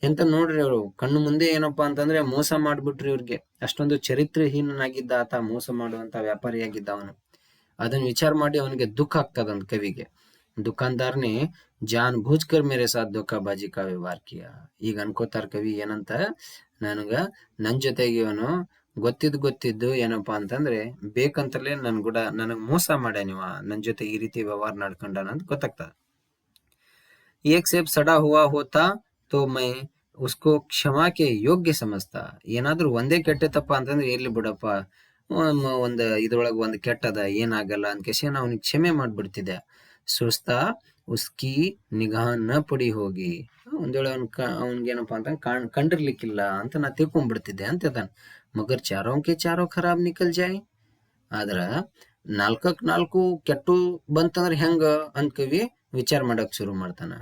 S1: ಎಂತ ನೋಡ್ರಿ, ಅವ್ರು ಕಣ್ಣು ಮುಂದೆ ಏನಪ್ಪಾ ಅಂತಂದ್ರೆ ಮೋಸ ಮಾಡ್ಬಿಟ್ರಿ ಇವ್ರಿಗೆ. ಅಷ್ಟೊಂದು ಚರಿತ್ರಹೀನನಾಗಿದ್ದ ಆತ, ಮೋಸ ಮಾಡುವಂತ ವ್ಯಾಪಾರಿಯಾಗಿದ್ದ ಅವನು. ಅದನ್ನ ವಿಚಾರ ಮಾಡಿ ಅವನಿಗೆ ದುಃಖ ಆಗ್ತದಂತ ಕವಿಗೆ. ದುಕಾನ್ದಾರ್ನೆ ಜಾನ್ ಬೂಜ್ಕರ್ ಮೇರೆ ಸಾಥ್ ಧೋಖಾಬಾಜಿ ಕಾ ವ್ಯವಹಾರ ಕಿಯಾ. ಈಗ ಅನ್ಕೋತಾರ ಕವಿ ಏನಂತ, ನನಗ ನನ್ ಜೊತೆಗೆ ಇವನು ಗೊತ್ತಿದ್ದು ಏನಪ್ಪಾ ಅಂತಂದ್ರೆ ಬೇಕಂತಲೇ ನನಗ್ ಮೋಸ ಮಾಡ್ಯಾನಿವ, ನನ್ ಜೊತೆ ಈ ರೀತಿ ವ್ಯವಹಾರ ನಡ್ಕೊಂಡಾನ ಅಂತ ಗೊತ್ತಾಗ್ತದ. ಏಕ್ ಸೇಬ್ ಸಡಾ ಹುವಾ ಹೋತಾ ತೋ ಮೈ ಉಸ್ಕೋ ಕ್ಷಮಾಕ್ಕೆ ಯೋಗ್ಯ ಸಮಜ್ತಾ. ಏನಾದ್ರೂ ಒಂದೇ ಕೆಟ್ಟತಪ್ಪ ಅಂತಂದ್ರೆ ಇರ್ಲಿ ಬಿಡಪ್ಪ, ಒಂದ್ ಇದ್ರೊಳಗೆ ಒಂದ್ ಕೆಟ್ಟದ, ಏನಾಗಲ್ಲ ಅನ್ಕೇಶಿ ನಾನು ಅವನಿಗೆ ಕ್ಷಮೆ ಮಾಡ್ಬಿಡ್ತಿದ್ದೆ. ಸೋಚ್ತಾ ಉಸ್ಕಿ ನಿಗಾಹ ನ ಪಡಿ ಹೋಗಿ. ಒಂದ್ ವೇಳೆ ಅವನ್ಗೇನಪ್ಪಾ ಅಂತ ಕಂಡಿರ್ಲಿಕ್ಕಿಲ್ಲ ಅಂತ ನಾ ತಿಳ್ಕೊಂಡ್ಬಿಡ್ತಿದ್ದೆ ಅಂತ ಹೇಳ್ತಾನೆ. ಮಗರ್ ಚಾರೋಂಕೆ ಚಾರೋ ಖರಾಬ್ ನಿಕಲ್ ಜಾಯ್. ಆದ್ರ 4ಕ್ಕೆ 4 ಕೆಟ್ಟು ಬಂತಂದ್ರೆ ಹೆಂಗ ಅಂತ ಕವಿ ವಿಚಾರ ಮಾಡಕ್ ಶುರು ಮಾಡ್ತಾನ.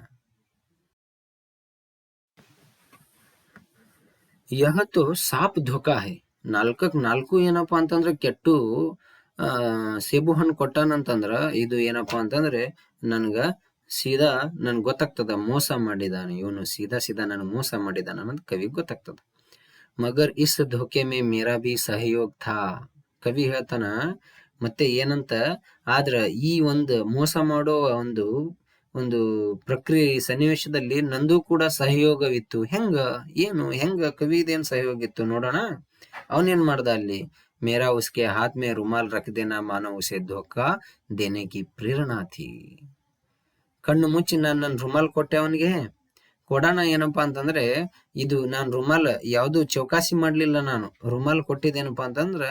S1: ಯಹ ತೋ ಸಾಪ್ ಧೋಕಾ ಹೈ. 4ಕ್ಕೆ 4 ಏನಪ್ಪಾ ಅಂತಂದ್ರೆ ಕೆಟ್ಟು ಸೇಬು ಹಣ್ಣು ಕೊಟ್ಟಾನಂತಂದ್ರ ಇದು ಏನಪ್ಪಾ ಅಂತಂದ್ರೆ ನನ್ಗ ಸೀದಾ ನನ್ಗೆ ಗೊತ್ತಾಗ್ತದ ಮೋಸ ಮಾಡಿದಾನೆ ಇವನು, ಸೀದಾ ನನ್ಗೆ ಮೋಸ ಮಾಡಿದಾನ ಅನ್ನೋದು ಕವಿಗೆ ಗೊತ್ತಾಗ್ತದ. ಮಗರ್ ಇಸ್ ಧೋಕೆ ಮೇ ಮೇರಾ ಬಿ ಸಹಯೋಗ್ ಥಾ. ಕವಿ ಹೇಳ್ತಾನ ಮತ್ತೆ ಏನಂತ, ಆದ್ರ ಈ ಒಂದು ಮೋಸ ಮಾಡೋ ಒಂದು ಪ್ರಕ್ರಿಯೆ ಸನ್ನಿವೇಶದಲ್ಲಿ ನಂದು ಕೂಡ ಸಹಯೋಗವಿತ್ತು. ಹೆಂಗ ಕವಿದೇನ್ ಸಹಯೋಗ ಇತ್ತು ನೋಡೋಣ. ಅವನೇನ್ ಮಾಡ್ದ ಅಲ್ಲಿ, ಮೇರಾ ಉಸ್ಕೆ ಹಾತ್ ಮೇ ರುಮಾಲ್ ರಖ್ ದೇನಾ ಮಾನೋ ಉಸೆ ಧೋಕಾ ದೇನೆ ಕಿ ಪ್ರೇರಣಾ ಥಿ. ಕಣ್ಣು ಮುಚ್ಚಿ ನನ್ನ ರುಮಾಲ್ ಕೊಟ್ಟೆ ಅವನಿಗೆ. ಕೊಡೋಣ ಏನಪ್ಪಾ ಅಂತಂದ್ರೆ, ಇದು ನಾನು ರುಮಾಲ್ ಯಾವ್ದು ಚೌಕಾಸಿ ಮಾಡ್ಲಿಲ್ಲ, ನಾನು ರುಮಾಲ್ ಕೊಟ್ಟಿದ್ದೇನಪ್ಪಾ ಅಂತಂದ್ರ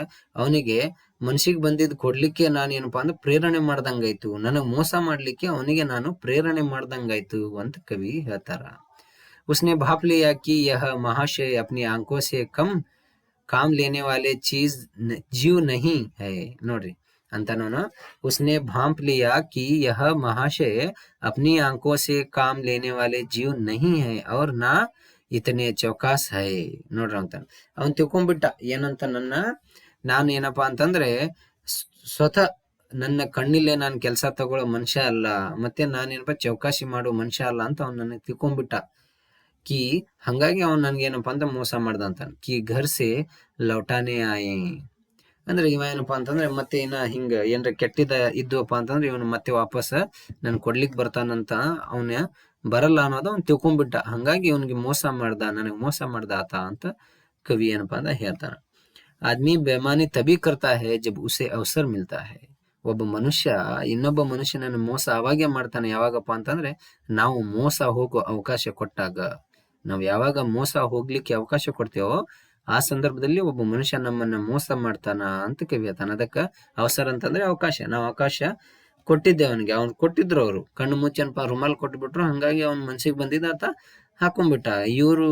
S1: ಅವನಿಗೆ ಮನ್ಸಿಗೆ ಬಂದಿದ್ದು ಕೊಡ್ಲಿಕ್ಕೆ ನಾನು ಏನಪ್ಪಾ ಅಂದ್ರೆ ಪ್ರೇರಣೆ ಮಾಡ್ದಂಗಾಯ್ತು, ನನಗ್ ಮೋಸ ಮಾಡ್ಲಿಕ್ಕೆ ಅವನಿಗೆ ನಾನು ಪ್ರೇರಣೆ ಮಾಡ್ದಂಗಾಯ್ತು ಅಂತ ಕವಿ ಹೇಳ್ತಾರ. ಉಸ್ನೆ ಭಾಪ್ ಲಿಯಾ ಕಿ ಯಹ ಮಹಾಶಯ ಅಪ್ನಿ ಆಂಖೋ ಸೆ ಕಮ್ ಕಾಮ್ ಲೇನೆ ವಾಲೆ ಚೀಜ್ ಜೀವ್ ನಹಿ ಹೈ. ನೋಡ್ರಿ ಅಂತಾನು, ಉಸ್ನೆ ಭಾಂಪ್ ಲಿಯಾ ಕಿ ಯಹ ಮಹಾಶಯ ಅಪ್ನಿ ಆಂಖೋ ಸೆ ಕಾಮ್ ಲೇನೆ ವಾಲೆ ಜೀವ್ ನಹಿ ಹೈ ಔರ್ ನಾ ಇತನೆ ಚೌಕಾಸ್ ಹೈ. ನೋಡ್ರಿ ಅಂತಾನ, ಅವನ್ ತಿಳ್ಕೊಂಡ್ಬಿಟ್ಟ ಏನಂತ, ನಾನು ಏನಪ್ಪಾ ಅಂತಂದ್ರೆ ಸ್ವತಃ ನನ್ನ ಕಣ್ಣಿಲ್ಲೇ ನಾನು ಕೆಲಸ ತಗೊಳ್ಳೋ ಮನುಷ್ಯ ಅಲ್ಲ, ಮತ್ತೆ ನಾನೇನಪ್ಪ ಚೌಕಾಸಿ ಮಾಡೋ ಮನುಷ್ಯ ಅಲ್ಲ ಅಂತ ಅವ್ನು ನನಗೆ ತಿಳ್ಕೊಂಡ್ಬಿಟ್ಟ. ಕಿ ಹಂಗಾಗಿ ಅವ್ನು ನನ್ಗೇನಪ್ಪಾ ಅಂತ ಮೋಸ ಮಾಡ್ದ ಅಂತ. ಕಿ ಘರ್ ಸೆ ಲೌಟಾನೆ ಆಯೆ. ಅಂದ್ರೆ ಇವ ಏನಪ್ಪಾ ಅಂತಂದ್ರೆ ಮತ್ತೆ ಇನ್ನ ಹಿಂಗ ಏನ್ರ ಕೆಟ್ಟಿದ್ದ ಇದ್ವಪ್ಪ ಅಂತಂದ್ರೆ ಇವನು ಮತ್ತೆ ವಾಪಸ್ ನನ್ ಕೊಡ್ಲಿಕ್ ಬರ್ತಾನಂತ, ಅವನ ಬರಲ್ಲ ಅನ್ನೋದು ಅವ್ನು ತಿಳ್ಕೊಂಡ್ಬಿಟ್ಟ. ಹಂಗಾಗಿ ಇವನಿಗೆ ನನಗೆ ಮೋಸ ಮಾಡ್ದ ಆತ ಅಂತ ಕವಿ ಏನಪ್ಪಾ ಅಂತ ಹೇಳ್ತಾನ. ಆದ್ಮಿ ಬೇಮಾನಿ ತಬಿ ಕರ್ತಾ ಹೈ ಜಬ್ ಉಸೆ ಅವಸರ್ ಮಿಲ್ತಾ ಹೈ. ಒಬ್ಬ ಮನುಷ್ಯ ಇನ್ನೊಬ್ಬ ಮನುಷ್ಯನನ್ನು ಮೋಸ ಅವಾಗೆ ಮಾಡ್ತಾನೆ ಯಾವಾಗಪ್ಪ ಅಂತಂದ್ರೆ ನಾವು ಮೋಸ ಹೋಗೋ ಅವಕಾಶ ಕೊಟ್ಟಾಗ. ನಾವು ಯಾವಾಗ ಮೋಸ ಹೋಗ್ಲಿಕ್ಕೆ ಅವಕಾಶ ಕೊಡ್ತೇವೋ ಆ ಸಂದರ್ಭದಲ್ಲಿ ಒಬ್ಬ ಮನುಷ್ಯ ನಮ್ಮನ್ನ ಮೋಸ ಮಾಡ್ತಾನ ಅಂತ ಕವಿ ಹೇಳ್ತಾನ. ಅದಕ್ಕ ಅವಸರ ಅಂತಂದ್ರೆ ಅವಕಾಶ. ನಾವು ಅವಕಾಶ ಕೊಟ್ಟಿದ್ದೆ ಅವನಿಗೆ, ಅವ್ನು ಕೊಟ್ಟಿದ್ರು, ಅವರು ಕಣ್ಣು ಮುಚ್ಚನಪ್ಪ ರುಮಾಲ್ ಕೊಟ್ಬಿಟ್ರು. ಹಂಗಾಗಿ ಅವ್ನ ಮನ್ಸಿಗೆ ಬಂದಿದ್ದ ಆತ ಹಾಕೊಂಡ್ಬಿಟ್ಟ. ಇವರು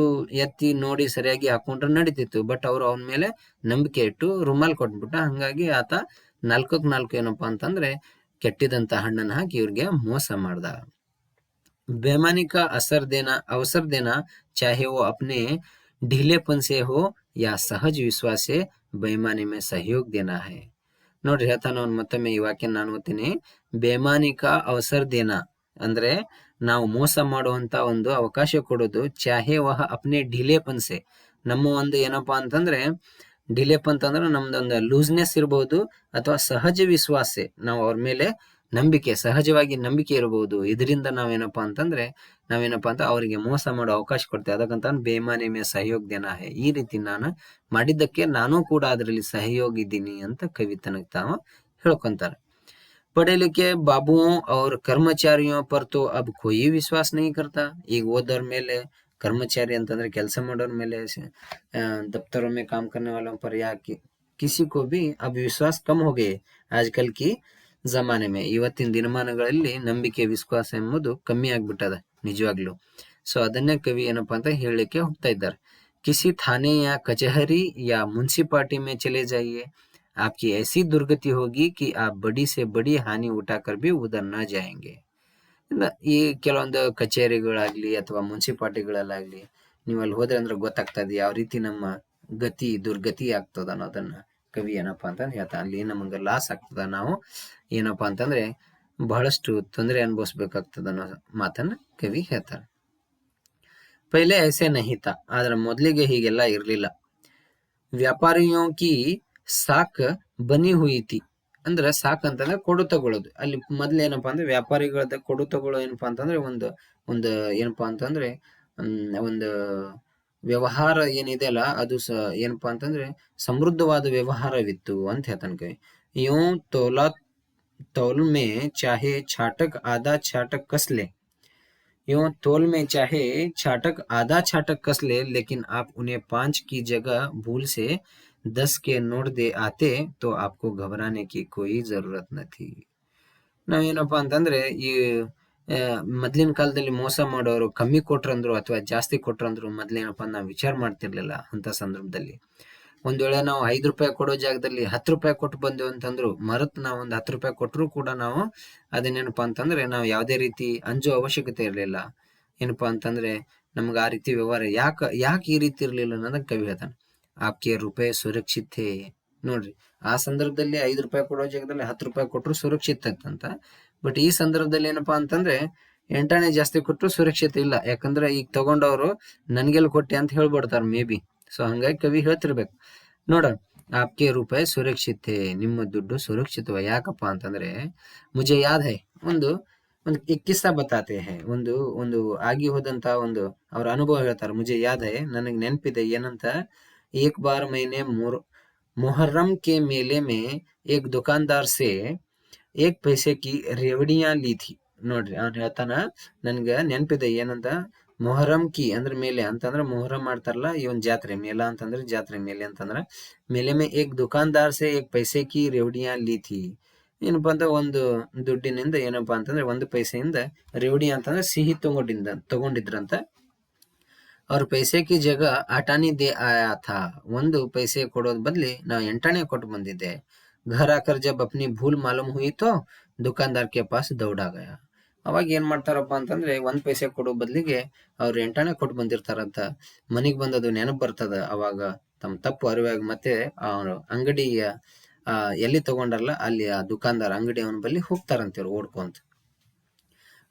S1: ಎತ್ತಿ ನೋಡಿ ಸರಿಯಾಗಿ ಹಾಕೊಂಡ್ರೆ ನಡೀತಿತ್ತು, ಬಟ್ ಅವ್ರು ಅವನ ಮೇಲೆ ನಂಬಿಕೆ ಇಟ್ಟು ರುಮಾಲ್ ಕೊಟ್ಬಿಟ್ಟ. ಹಂಗಾಗಿ ಆತ 4ಕ್ಕೆ 4 ಏನಪ್ಪಾ ಅಂತಂದ್ರೆ ಕೆಟ್ಟಿದಂತ ಹಣ್ಣನ್ನು ಹಾಕಿ ಇವ್ರಿಗೆ ಮೋಸ ಮಾಡ್ದ. बेईमानी का अवसर देना चाहे वो अपने ढीलेपन से हो या सहज विश्वास से बेईमानी में सहयोग देना है. ನೋಡ್ರಿ ಹೇಳ್ತಾನ ಅವ್ನು ಮತ್ತೊಮ್ಮೆ ಈ ವಾಕ್ಯ ನಾನು ಓದ್ತೀನಿ. ಬೇಮಾನಿಕ ಅವಸರ್ ದೇನಾ ಅಂದ್ರೆ ನಾವು ಮೋಸ ಮಾಡುವಂತ ಒಂದು ಅವಕಾಶ ಕೊಡೋದು. ಚಾಹೆ ವಹ ಅಪ್ನೆ ಢೀಲೇಪನ್ಸೆ, ನಮ್ಮ ಒಂದು ಏನಪ್ಪಾ ಅಂತಂದ್ರೆ ಢೀಲೇಪನ್ ಅಂತಂದ್ರೆ ನಮ್ದೊಂದು ಲೂಸ್ನೆಸ್ ಇರಬಹುದು, ಅಥವಾ ಸಹಜ ವಿಶ್ವಾಸೆ ನಾವು ಅವ್ರ ಮೇಲೆ ನಂಬಿಕೆ, ಸಹಜವಾಗಿ ನಂಬಿಕೆ ಇರಬಹುದು. ಇದರಿಂದ ನಾವೇನಪ್ಪಾ ಅಂತ ಅವರಿಗೆ ಮೋಸ ಮಾಡೋ ಅವಕಾಶ ಕೊಡ್ತೇವೆ. ಅದಕ್ಕಂತ ಬೇಮಾನಿ ಮೇ ಸಹಯೋಗ ದೇನಾ ಹೇ, ಈ ರೀತಿ ನಾನು ಮಾಡಿದ್ದಕ್ಕೆ ನಾನು ಕೂಡ ಅದರಲ್ಲಿ ಸಹಯೋಗ ಇದ್ದೀನಿ ಅಂತ ಕವಿ ತನಗೆ ತಾವು ಹೇಳ್ಕೊಂತಾರೆ. पढ़े लिखे बाबुओं और कर्मचारियों पर तो अब कोई विश्वास नहीं करता. ಈಗ ಓದೋರ್ ಮೇಲೆ, कर्मचारी ಅಂತಂದ್ರೆ ಕೆಲಸ ಮಾಡೋರ್ ಮೇಲೆ, दफ्तरों में काम करने वालों पर या किसी को भी अब विश्वास कम हो गए आजकल की ಜಮಾನೆ ಮೇ. ಇವತ್ತಿನ ದಿನಮಾನಗಳಲ್ಲಿ ನಂಬಿಕೆ ವಿಶ್ವಾಸ ಎಂಬುದು ಕಮ್ಮಿ ಆಗ್ಬಿಟ್ಟದ ನಿಜವಾಗ್ಲು. ಸೊ ಅದನ್ನೇ ಕವಿ ಏನಪ್ಪಾ ಅಂತ ಹೇಳಲಿಕ್ಕೆ ಹೋಗ್ತಾ ಇದ್ದಾರೆ. किसी थाने या कचहरी या म्युनिसिपालिटी में चले जाइए, आपकी ऐसी दुर्गति होगी कि आप बड़ी से बड़ी हानि उठाकर भी उधर न जाएंगे. ಈ ಕೆಲವೊಂದು ಕಚೇರಿಗಳಾಗ್ಲಿ ಅಥವಾ ಮುನ್ಸಿಪಾಲಿಟಿಗಳಲ್ಲಾಗ್ಲಿ ನೀವು ಅಲ್ಲಿ ಹೋದ್ರೆ ಅಂದ್ರೆ ಗೊತ್ತಾಗ್ತದೆ ಯಾವ ರೀತಿ ನಮ್ಮ ದುರ್ಗತಿ ಆಗ್ತದ ಅನ್ನೋದನ್ನ ಕವಿ ಏನಪ್ಪಾ ಅಂತಂದ್ರೆ ಹೇಳ್ತಾ. ಅಲ್ಲಿ ನಮಗೆ ಲಾಸ್ ಆಗ್ತದ, ನಾವು ಏನಪ್ಪಾ ಅಂತಂದ್ರೆ ಬಹಳಷ್ಟು ತೊಂದರೆ ಅನುಭವಿಸ್ಬೇಕಾಗ್ತದ ಅನ್ನೋ ಮಾತನ್ನ ಕವಿ ಹೇಳ್ತಾರೆ. ಪೈಲೆ ಐಸೆ ನಹಿತ, ಆದ್ರೆ ಮೊದಲಿಗೆ ಹೀಗೆಲ್ಲ ಇರ್ಲಿಲ್ಲ. ವ್ಯಾಪಾರಿಯೋ ಕಿ ಸಾಕ್ ಬನಿ ಹುಯಿತಿ, ಅಂದ್ರೆ ಸಾಕ್ ಅಂತಂದ್ರೆ ಕೊಡು ತಗೊಳ್ಳೋದು. ಅಲ್ಲಿ ಮೊದ್ಲು ಏನಪ್ಪಾ ಅಂದ್ರೆ ವ್ಯಾಪಾರಿಗಳದ ಕೊಡು ತಗೊಳ್ಳೋ ಏನಪ್ಪಾ ಅಂತಂದ್ರೆ ಒಂದು ಏನಪ್ಪಾ ಅಂತಂದ್ರೆ ಒಂದು ವ್ಯವಹಾರ ಏನಿದೆ ಅಲ್ಲ ಅದು ಏನಪ್ಪಾ ಅಂತಂದ್ರೆ ಸಮೃದ್ಧವಾದ ವ್ಯವಹಾರವಿತ್ತು ಅಂತ ಹೇಳ್ತಾನೆ ಕವಿ. ಯೋ तौल में चाहे छाटक आधा छाटक कस ले, यूं तौल में चाहे छाटक आधा छाटक कस ले, लेकिन आप उन्हें 5 की जगह भूल से 10 के नोट दे आते तो आपको घबराने की कोई जरूरत न थी. ನಾವೇನಪ್ಪಾ ಅಂತಂದ್ರೆ ಈ ಮೊದ್ಲಿನ ಕಾಲದಲ್ಲಿ ಮೋಸ ಮಾಡೋರು ಕಮ್ಮಿ ಕೊಟ್ರಂದ್ರು ಅಥವಾ ಜಾಸ್ತಿ ಕೊಟ್ರಂದ್ರು ಮೊದ್ಲೇನಪ್ಪಾ ನಾವು ವಿಚಾರ ಮಾಡ್ತಿರ್ಲಿಲ್ಲ. ಅಂತ ಸಂದರ್ಭದಲ್ಲಿ ಒಂದ್ ವೇಳೆ ನಾವು 5 ರೂಪಾಯಿ ಕೊಡೋ ಜಾಗದಲ್ಲಿ 10 ರೂಪಾಯಿ ಕೊಟ್ಟು ಬಂದೇವು ಅಂತಂದ್ರು ಮರತ್ ನಾವು ಒಂದು 10 ರೂಪಾಯಿ ಕೊಟ್ಟರು ಕೂಡ ನಾವು ಅದನ್ನೇನಪ್ಪಾ ಅಂತಂದ್ರೆ ನಾವು ಯಾವುದೇ ರೀತಿ ಅಂಜೋ ಅವಶ್ಯಕತೆ ಇರಲಿಲ್ಲ. ಏನಪ್ಪಾ ಅಂತಂದ್ರೆ ನಮ್ಗೆ ಆ ರೀತಿ ವ್ಯವಹಾರ ಯಾಕೆ ಈ ರೀತಿ ಇರ್ಲಿಲ್ಲ ಅನ್ನೋದನ್ನ ಕವಿ ಹೇಳ್ತಾನೆ. ಆಪ್ಕೆ ರೂಪಾಯಿ ಸುರಕ್ಷಿತ. ನೋಡ್ರಿ, ಆ ಸಂದರ್ಭದಲ್ಲಿ 5 ರೂಪಾಯಿ ಕೊಡೋ ಜಾಗದಲ್ಲಿ 10 ರೂಪಾಯಿ ಕೊಟ್ಟರು ಸುರಕ್ಷಿತ ಅಂತ. ಬಟ್ ಈ ಸಂದರ್ಭದಲ್ಲಿ ಏನಪ್ಪಾ ಅಂತಂದ್ರೆ 8 ಆಣೆ ಜಾಸ್ತಿ ಕೊಟ್ಟರು ಸುರಕ್ಷಿತ ಇಲ್ಲ. ಯಾಕಂದ್ರೆ ಈಗ ತಗೊಂಡವ್ರು ನನ್ಗೆಲ್ಲ ಕೊಟ್ಟೆ ಅಂತ ಹೇಳ್ಬಿಡ್ತಾರ ಮೇ ಬಿ. ಸೊ ಹಂಗಾಗಿ ಕವಿ ಹೇಳ್ತಿರ್ಬೇಕು. ನೋಡ, ಆಪ್ಕೆ ರೂಪಾಯಿ ಸುರಕ್ಷಿತ, ನಿಮ್ಮ ದುಡ್ಡು ಸುರಕ್ಷಿತವ. ಯಾಕಪ್ಪ ಅಂತಂದ್ರೆ ಮುಜೆ ಯಾದ್ ಹೈ, ಒಂದು ಕಿಸ್ಸಾ ಬತಾತೆ ಹೈ, ಒಂದು ಆಗಿ ಹೋದಂತ ಒಂದು ಅವ್ರ ಅನುಭವ ಹೇಳ್ತಾರೆ. ಮುಜೆ ಯಾದ್ ಹೈ, ನನಗೆ ನೆನಪಿದೆ ಏನಂತ. ಏಕ್ ಬಾರ್ ಮೈನೆ ಮೊಹರ್ರಂ ಕೆ ಮೇಲೆ ಮೇ ಏಕ್ ದುಕಾನ್ದಾರ್ ಸೆ 1 पैसे की ರೇವಡಿಯಾ ಲಿ ಥಿ. ನೋಡ್ರಿ, ಅವ್ನು ಹೇಳ್ತಾನ ನನ್ಗ ನೆನಪಿದೆ ಏನಂತ. ಮೊಹರಂ ಕಿ ಅಂದ್ರೆ ಮೇಲೆ ಅಂತಂದ್ರೆ ಮೊಹರಂ ಮಾಡ್ತಾರಲ್ಲ ಈ ಒಂದು ಜಾತ್ರೆ, ಮೇಳ ಅಂತಂದ್ರೆ ಜಾತ್ರೆ, ಮೇಲೆ ಅಂತಂದ್ರೆ ಮೇಲೆ ಮೇ ಏಕ್ ದುಕಾನ್ದಾರ್ ಸೆ 1 पैसे की ರೇವಡಿಯಾ ಲಿ ಥಿ. ಏನಪ್ಪಾ ಅಂತ ಒಂದು ದುಡ್ಡಿನಿಂದ ಏನಪ್ಪಾ ಅಂತಂದ್ರೆ 1 ಪೈಸೆಯಿಂದ ರೇವಡಿ ಅಂತಂದ್ರೆ ಸಿಹಿ ತಗೊಂಡಿದ್ರಂತ. ಅವ್ರ ಪೈಸೆ ಕಿ ಜಗ ಆಟಾನಿ ದೇ ಆಯಾ ಥಾ, 1 पैसे ಕೊಡೋದ್ ಬದ್ಲಿ ನಾವು 8 ಆಣೆ ಕೊಟ್ಟು ಬಂದಿದ್ದೆ. घर आकर जब अपनी भूल मालूम हुई तो दुकानदार के पास दौड़ा गया. ಅವಾಗ ಏನ್ ಮಾಡ್ತಾರಪ್ಪ ಅಂತಂದ್ರೆ 1 पैसे ಕೊಡೋ ಬದ್ಲಿಗೆ ಅವ್ರು 8 ಆಣೆ ಕೊಟ್ಟು ಬಂದಿರ್ತಾರಂತ. ಮನಿಗ್ ಬಂದದು ನೆನಪು ಬರ್ತದ. ಅವಾಗ ತಮ್ಮ ತಪ್ಪು ಅರಿವಾಗಿ ಮತ್ತೆ ಅವ್ರು ಅಂಗಡಿಯ ಎಲ್ಲಿ ತಗೊಂಡಾರಲ್ಲ ಅಲ್ಲಿ ಆ ದುಕಾನ್ದಾರ್ ಅಂಗಡಿ ಅವನ ಬಳಿ ಹೋಗ್ತಾರಂತ ಓಡ್ಕೊಂತ.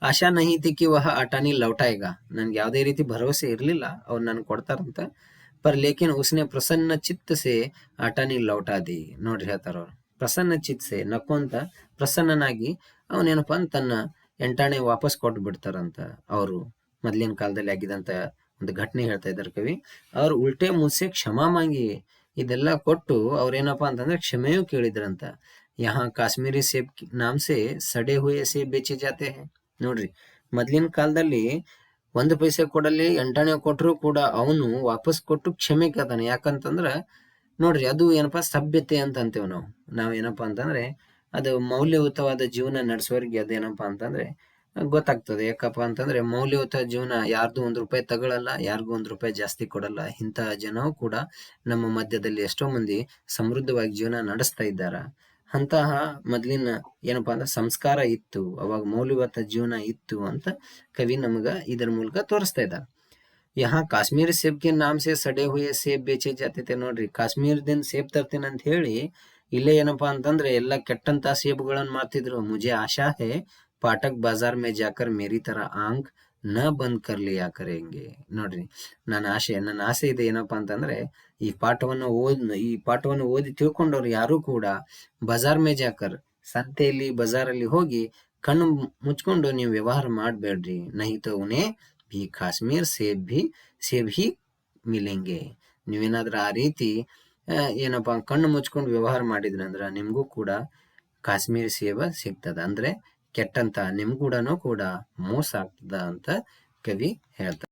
S1: ಆಶಾ ನಹಿ ಥಿ ಕಿ ವಹ ಆಟಾನಿ ಲೌಟಾಯಿಗ, ನನ್ಗೆ ಯಾವುದೇ ರೀತಿ ಭರವಸೆ ಇರ್ಲಿಲ್ಲ ಅವ್ರು ನನ್ಗೆ ಕೊಡ್ತಾರಂತ. पर लेकिन उसने प्रसन्न चित्त से आटानी लौटा दी. ನೋಡ್ರಿ ಹೇಳ್ತಾರ ಅವ್ರು, ಪ್ರಸನ್ನ ಚಿತ್ ಸೆ, ನಕ್ಕೊಂತ ಪ್ರಸನ್ನನಾಗಿ ಅವನೇನಪ್ಪ ಅಂತ ತನ್ನ 8 ಆಣೆ ವಾಪಸ್ ಕೊಟ್ಟು ಬಿಡ್ತಾರಂತ. ಅವರು ಮೊದ್ಲಿನ ಕಾಲದಲ್ಲಿ ಆಗಿದಂತ ಒಂದು ಘಟನೆ ಹೇಳ್ತಾ ಇದ್ದಾರೆ ಕವಿ. ಅವ್ರು ಉಲ್ಟೆ ಮುನ್ಸೆ ಕ್ಷಮಾ ಮಾಂಗಿ, ಇದೆಲ್ಲ ಕೊಟ್ಟು ಅವ್ರೇನಪ್ಪಾ ಅಂತಂದ್ರೆ ಕ್ಷಮೆಯೂ ಕೇಳಿದ್ರಂತ. ಯಹಾ ಕಾಶ್ಮೀರಿ ಸೇಬ್ ನಾಮ್ ಸೆ ಸಡೆ ಹುಯೆ ಸೇಬ್ ಬೇಚೆ ಜಾತೆ ಹೈ. ನೋಡ್ರಿ, ಮೊದ್ಲಿನ ಕಾಲದಲ್ಲಿ 1 पैसे ಕೊಡಲಿ 8 ಆಣೆ ಕೊಟ್ಟರು ಕೂಡ ಅವನು ವಾಪಸ್ ಕೊಟ್ಟು ಕ್ಷಮೆ ಕೇಳ್ತಾನೆ. ಯಾಕಂತಂದ್ರ ನೋಡ್ರಿ, ಅದು ಏನಪ್ಪಾ ಸಭ್ಯತೆ ಅಂತ ಅಂತೇವ್ ನಾವು ಏನಪ್ಪಾ ಅಂತಂದ್ರೆ ಅದು ಮೌಲ್ಯಯುತವಾದ ಜೀವನ ನಡೆಸೋರಿಗೆ ಅದೇನಪ್ಪಾ ಅಂತಂದ್ರೆ ಗೊತ್ತಾಗ್ತದೆ. ಯಾಕಪ್ಪ ಅಂತಂದ್ರೆ ಮೌಲ್ಯಯುತ ಜೀವನ ಯಾರ್ದು 1 ರೂಪಾಯಿ ತಗೊಳ್ಳಲ್ಲ, ಯಾರಿಗೂ 1 ರೂಪಾಯಿ ಜಾಸ್ತಿ ಕೊಡಲ್ಲ. ಇಂತಹ ಜನವು ಕೂಡ ನಮ್ಮ ಮಧ್ಯದಲ್ಲಿ ಎಷ್ಟೋ ಮಂದಿ ಸಮೃದ್ಧವಾಗಿ ಜೀವನ ನಡೆಸ್ತಾ ಇದ್ದಾರ. ಅಂತಹ ಮೊದ್ಲಿನ ಏನಪ್ಪಾ ಅಂದ್ರೆ ಸಂಸ್ಕಾರ ಇತ್ತು, ಅವಾಗ ಮೌಲ್ಯಯುತ ಜೀವನ ಇತ್ತು ಅಂತ ಕವಿ ನಮಗ ಇದರ ಮೂಲಕ ತೋರಿಸ್ತಾ ಇದ್ದಾರೆ. ಯಹಾ ಕಾಶ್ಮೀರಿ ಸೇಬ್ ಕೆ ನಾಮ್ ಸೆ ಸಡೆ ಹುಯೆ ಸೇಬ್ ಬೇಚೆ ಜಾತಿತೆ. ನೋಡ್ರಿ, ಕಾಶ್ಮೀರದಿಂದ ಸೇಬ್ ತರ್ತೀನಿ ಅಂತ ಹೇಳಿ ಇಲ್ಲೇ ಏನಪ್ಪಾ ಅಂತಂದ್ರೆ ಎಲ್ಲ ಕೆಟ್ಟಂತ ಸೇಬುಗಳನ್ನು ಮಾರ್ತಿದ್ರು. ಮುಜೆ ಆಶಾ ಹೇ ಪಾಠಕ್ ಬಾಜಾರ್ ಮೇ ಜಾಕರ್ ಮೇರಿ ತರ ಆಂಕ್ ನ ಬಂದ್ ಕರ್ಲಿಯಾ ಕರೆಂಗೆ. ನೋಡ್ರಿ, ನನ್ನ ಆಸೆ ಇದೆ ಏನಪ್ಪಾ ಅಂತಂದ್ರೆ ಈ ಪಾಠವನ್ನು ಓದಿ ತಿಳ್ಕೊಂಡವ್ರು ಯಾರು ಕೂಡ ಬಜಾರ್ ಮೇ ಜಾಕರ್, ಸಂತೆಯಲ್ಲಿ ಬಜಾರಲ್ಲಿ ಹೋಗಿ ಕಣ್ಣು ಮುಚ್ಕೊಂಡು ನೀವು ವ್ಯವಹಾರ ಮಾಡಬೇಡ್ರಿ. ನಹಿತ ಉನೇ ಭಿ ಕಾಶ್ಮೀರ್ ಸೇಬ್ ಹಿ ಮಿಲೆಂಗೆ. ನೀವೇನಾದ್ರೂ ಆ ರೀತಿ ಏನಪ್ಪಾ ಕಣ್ಣು ಮುಚ್ಕೊಂಡು ವ್ಯವಹಾರ ಮಾಡಿದ್ರಿ ಅಂದ್ರ ನಿಮ್ಗೂ ಕೂಡ ಕಾಶ್ಮೀರಿ ಸೇಬ ಸಿಗ್ತದ. ಅಂದ್ರೆ ಕೆಟ್ಟಂತ ನಿಮ್ಗೂಡನೂ ಕೂಡ ಮೋಸ ಆಗ್ತದ ಅಂತ ಕವಿ ಹೇಳ್ತಾರೆ.